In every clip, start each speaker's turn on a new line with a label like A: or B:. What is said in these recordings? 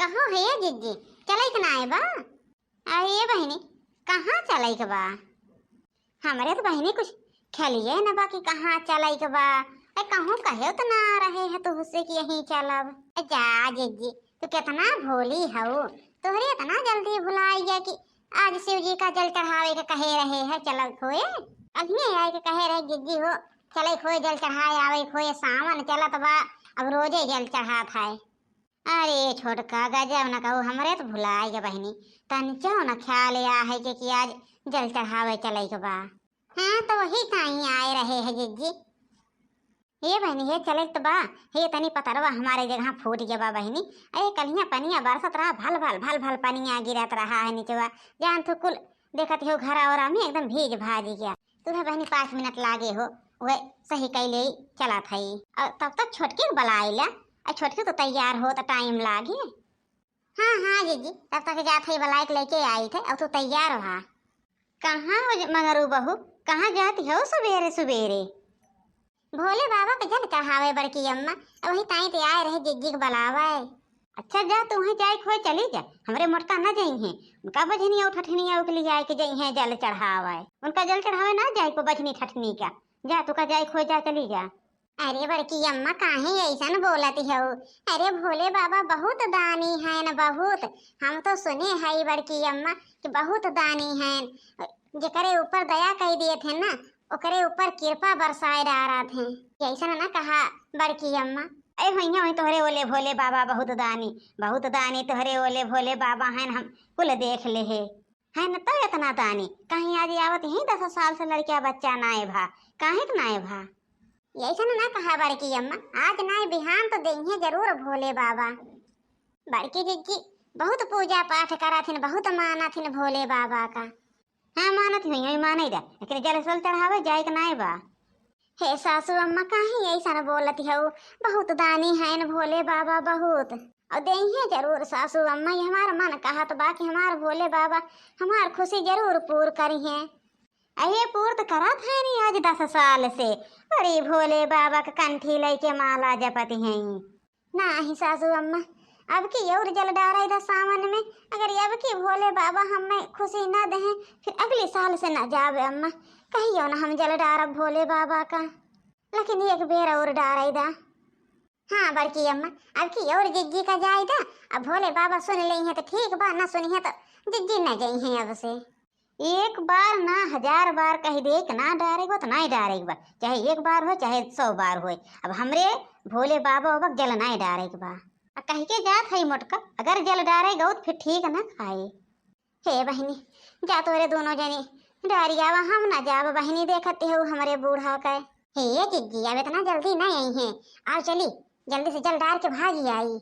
A: कहो है जिज्जी चले के ना आए बा। अरे बहनी कहाँ चले के बा? हमारे तो बहनी कुछ खेलिए न बाकी कहाँ चले के बा। कहूँ कहे तो ना रहे है तो उससे कि यहीं चलब। जा जिज्जी तू कितना भोली हऊ, तोहरे इतना जल्दी भुलाई गया कि आज शिव जी का जल चढ़ावे के कहे रहे है चल खोए। अभी आए के कहे रहे जिज्जी हो चले खोए जल चढ़ाए आवे खोए सावन चलत बा अब रोजे जल चढ़ात है। अरे छोटका गजब न कहू हमरे तो भुलाई गया बहनी तनिचो न ख्याल आ है कि आज जल चढ़ावे चले के बा। हाँ तो वही कहीं आए रहे है जिज्जी। ये बहनी हे चले तो बा हे तनी पतरवा हमारे जगह फूट गया बा बहनी। अरे कलिया पनिया बरसत रहा भल भल भल भल पनिया गिरत रहा है नीचवा जान तो कुल देखत हो घर और में एकदम भीग भाज गया। तुम्हें बहनी 5 मिनट लागे हो वह सही कैले चला था और तब तक छोटके बुलाइला और छोटके तो तैयार हो तो टाइम लागे। हाँ हाँ जीजी तब तक जात है बुलाए लेके आई थे और तू तैयार हो। कहाँ मंगरू बहू कहाँ जाती हो सवेरे सवेरे? भोले बाबा के जल चढ़ावे बड़की अम्मा वही ताई ते आए रहे जिज्जी के बुलावे। अच्छा जा तू वहीं जाए खोए चली जा हमरे मोटका न जाई हैं उनका बजनी और ठठनी उकली जाए के जाई हैं जल चढ़ावे उनका जल चढ़ावे ना जाए को बजनी ठठनी का जा तू का जाए खोए जा चली जा। अरे बड़की अम्मा काहे ऐसा न बोलती हो? अरे भोले बाबा बहुत दानी है न बहुत, हम तो सुने है बड़की अम्मा कि बहुत दानी हैं जेकरे ऊपर दया कह दिए थे ना ओकरे ऊपर कृपा बरसाए डारा थे ऐसा ना कहा बड़की अम्मा। अरे भैया वही तोहरे ओले भोले बाबा बहुत दानी तोहरे ओले भोले बाबा हैं हम कुल देख ले है न तो इतना दानी कहीं आज आवत ही 10 साल से लड़किया बच्चा नाए भा काहे के नाए भा ऐसा ना कहा बड़की अम्मा आज नाए बिहान तो देंगे जरूर भोले बाबा। बड़की जिज्जी बहुत पूजा पाठ करा थी बहुत माना थी भोले बाबा का। हाँ मानत हुई माने दा लेकिन जल सल चढ़ावे जाए के नाए बा। हे सासू अम्मा काहे ऐसा न बोलती हो बहुत दानी है न भोले बाबा बहुत और देंगे जरूर सासू अम्मा ये हमारा मन कहा तो बाकी हमार भोले बाबा हमार खुशी जरूर पूर करी है। अये पूर तो करा था नहीं आज 10 साल से बड़ी भोले बाबा का कंठी लेके माला जपती हैं ना ही सासू अम्मा अब की और जल डारा इधर सावन में अगर अब की भोले बाबा हमें खुशी ना दे फिर अगले साल से ना जावे अम्मा कहियो ना हम जल डारा भोले बाबा का लेकिन एक बेर और डारा इधर। हाँ बड़की अम्मा अब की और जिज्जी का जाएगा अब भोले बाबा सुन ले हैं तो ठीक बा ना सुनी है तो जिज्जी न जाई हैं अब से। एक बार ना 1000 बार कह दे कि ना डारेगा तो ना ही डारेगा चाहे एक बार हो चाहे 100 बार हो अब हमरे भोले बाबा अब जल ना ही डारेगा कह के जात है मोटका अगर जल डारेगा तो फिर ठीक ना खाए। हे बहनी जा तोरे दोनों जनी डारिया हम ना जाब बहनी देखते हो हमारे बूढ़ा का। हे जिज्जी अब इतना जल्दी नहीं आई हैं आओ चली जल्दी से जल डार के भागी आई।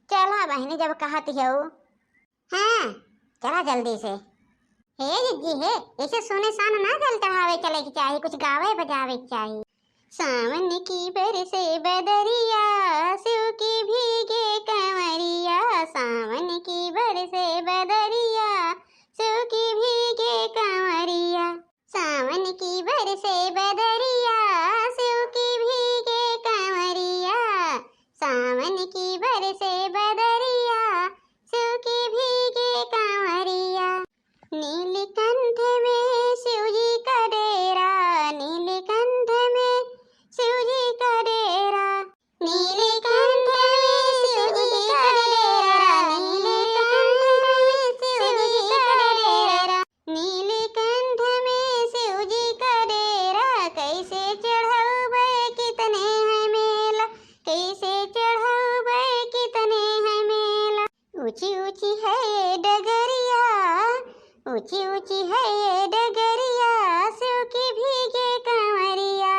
A: चला बहनी जब कहती हो। हाँ चला जल्दी से। हे जिज्जी हे ऐसे सोने सान ना जल चढ़ावे चले की चाहिए कुछ गावे बजावे चाहिए। सावन की बरसे बदरिया शिव की भीगे कंवरिया सावन की बरसे बदरिया शिव की भीगे कंवरिया सावन की बरसे बदरिया शिव की भीगे कंवरिया सावन की बरसे बदरिया शिव की भीगे कंवरिया नीलकंठ में शिव जी का डेरा नीलकंठ में शिव जी का डेरा नीलकंठ में शिव जी का डेरा नीलकंठ में शिव जी का डेरा नीलकंठ में शिव जी का डेरा कैसे चढ़ावे कितने हैं मेला कैसे चढ़ावे कितने हैं मेला ऊंची ऊंची है डगरिया ऊंची ऊंची है ये डगरिया शिव की भीगे कंवरिया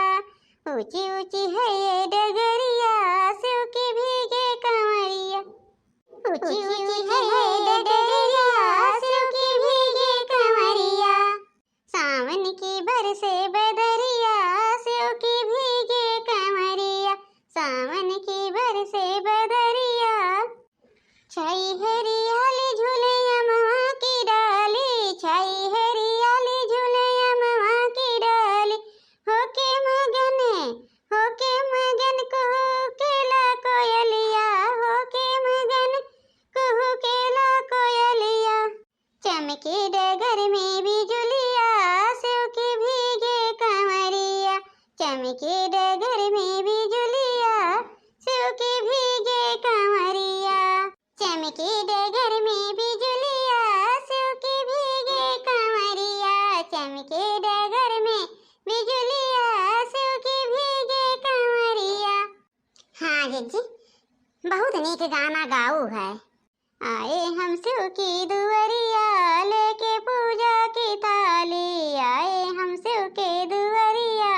A: ऊंची ऊंची है ये डगरिया शिव की भीगे कंवरिया ऊंची ऊंची है ये डगरिया शिव की भीगे कंवरिया सावन की बरसे बदरिया शिव की भीगे कंवरिया सावन की बरसे बदरिया छाई हरियाली झूले अमवा की डाली छाई हरियाली झूले अमवा की डाली होके मगन कुहू केला कोयलिया होके मगन कुहू चमके डगर में बिजुलिया, शिव के भीगे कमरिया। चमके डगर में बिजुलिया, शिव के भीगे कमरिया। चमके डगर में बिजुलिया, शिव के भीगे कमरिया। चमके डगर में बिजुलिया, शिव के भीगे कमरिया। हाँ जी, बहुत नीक गाना गाऊ है। आए हम शिव की दुआरिया, लेके पूजा की थाली। आए हम शिव के दुआरिया,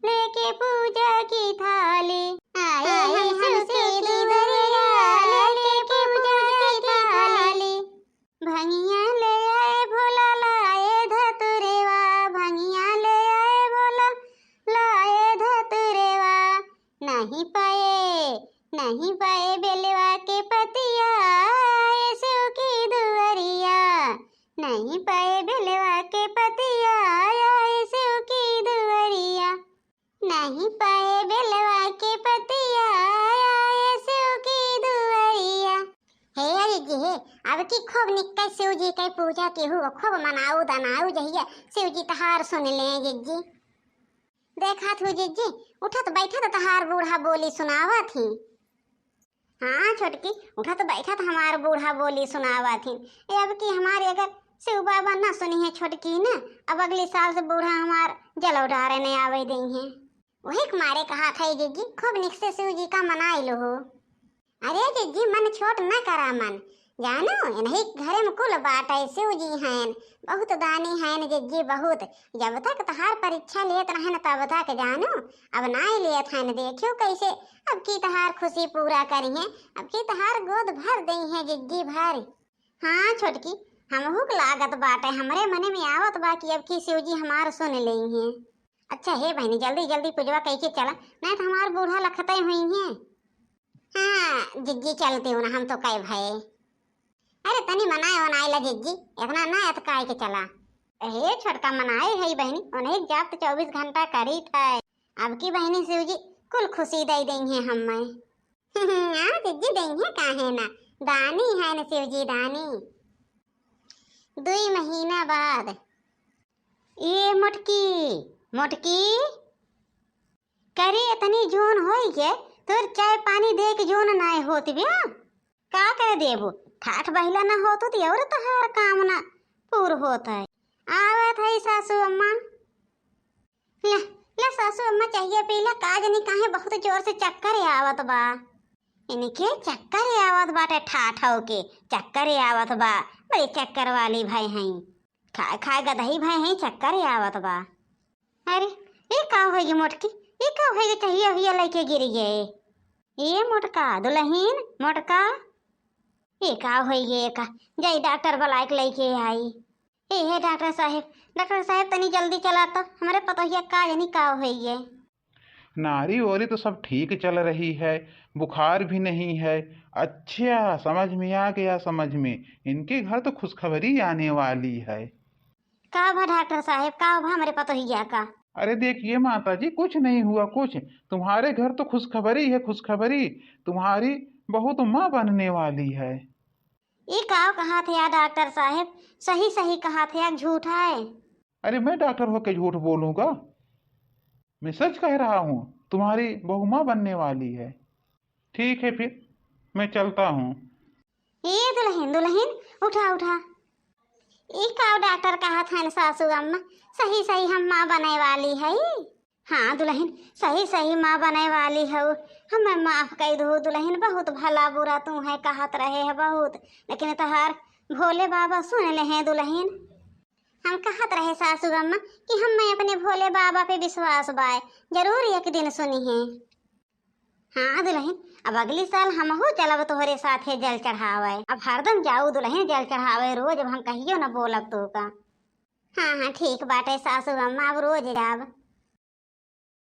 A: लेके पूजा की थाली। आए हम शिव की दुआरिया, लेके पूजा की थाली। भंगिया ले आए भोला, लाए धतुरेवा। भंगिया ले आए भोला, लाए धतुरेवा। नहीं पाए बेलवा के पतिया, आए शिव की दुआरिया। नहीं पाए बेलवा के पतिया, आए शिव की दुआरिया। नहीं पाए बेलवा के पतिया, आए शिव की दुआरिया। हे अरे जी हे, अब की खूब निकल शिव जी के पूजा के हो, खूब मनाऊ दनाऊ जहिया शिव जी तहार सुन ले जिज्जी। देखा थू जिज्जी, उठत बैठत तहार बूढ़ा बोली सुनावा थी। हाँ छोटकी, उठत बैठत हमार बूढ़ा बोली सुनावा थी। अब की हमारे अगर शिव बाबा ना सुनी है छोटकी ना, अब अगले साल से बूढ़ा हमार जल उठारे नहीं आवे दें हैं। वही कुमारे कहा था जिज्जी, खूब निक से शिव जी का मनाई लो हो। अरे जिज्जी मन छोट न करा मन, जानो नहीं घरे में कुल बाटे शिव जी हैं, बहुत दानी हैं जिज्जी बहुत। जब तक तहार परीक्षा लेत रहन तब तक जानो, अब नहीं लेत हैं देखियो कैसे अब की तहार खुशी पूरा करी है। अब की तहार गोद भर दई है जिज्जी भर। हाँ छोटकी, हमहू के लागत बाटे, हमरे मने में आवत बा कि अब की शिव जी हमार सुन ले हैं। अच्छा हे बहनी, जल्दी जल्दी पूजवा कह के चला, नहीं तो हमार बूढ़ा लखते हुई हैं। हाँ जिज्जी चलते हो ना, हम तो कहे भाई। अरे तनी मनाए ला जिज्जी, इतना ना अतकाए के चला। हे छोटका मनाए है बहनी, उन्हें जाप 24 घंटा करी था। अब की बहनी शिव जी कुल खुशी दे देंगे हमें। हाँ जिज्जी देंगे काहे ना, दानी है न शिव जी दानी। 2 महीना बाद ये मोटकी करे इतनी जोन होई के तोर चाय पानी दे के जोन नाय होती बिया, का करे देबो? ठाठ बहिला ना होतो ती और तहार काम ना पूर होता है। आवत है सासू अम्मा, ले सासू अम्मा चाहिए पीला, काज नहीं काहे बहुत जोर से चक्कर आवत बा। इनके चक्कर आवत बाटे, ठाठ हो के चक्कर आवत बा, बड़ी चक्कर वाली भाई हैं, खाए गदही भाई हैं, चक्कर आवत बा। अरे ये का होगी मोटकी, ये का होगी चाहिए हुआ लेके गिर गए। ये मोटका दुल्हन मोटका, ये का होगी का जाई डॉक्टर बुलाए के लेके आई। हे डॉक्टर साहब तनी जल्दी चला तो हमारे पता ही का नहीं का होगी।
B: नारी वाली तो सब ठीक चल रही है, बुखार भी नहीं है। अच्छा समझ में आ गया, समझ में, इनके घर तो खुशखबरी आने वाली है।
A: का भा डॉक्टर साहब, का भा हमारे पता ही का?
B: अरे देखिए माता जी, कुछ नहीं हुआ कुछ, तुम्हारे घर तो खुशखबरी है, खुशखबरी, तुम्हारी बहू तो माँ बनने वाली है।
A: ये का कहा थे यार डॉक्टर साहब, सही सही कहा थे यार, झूठा है?
B: अरे मैं डॉक्टर होके झूठ बोलूंगा? मैं सच कह रहा हूँ, तुम्हारी बहू माँ बनने वाली है। ठीक है फिर मैं चलता हूँ।
A: ये दुल्हन उठा। ये का डॉक्टर कहा था सासू अम्मा, सही सही हम माँ बने वाली है। हाँ दुल्हन, सही सही माँ बने वाली है। हमें माफ कर दो दुल्हन, बहुत भला बुरा तू है कहत रहे है बहुत, लेकिन तहार भोले बाबा सुन ले हैं दुल्हन। हम कहत रहे सासू अम्मा कि हम मैं अपने भोले बाबा पे विश्वास बाय, जरूर एक दिन सुनी है। हाँ दुल्हन, अब अगली साल हमहू चलब तोहरे साथे जल चढ़ावे, अब हरदम जाऊ दुल्हन जल चढ़ावे रोज, अब हम कहियो न बोलब तो का। हाँ ठीक बाटे सासू अम्मा, अब रोज जाब।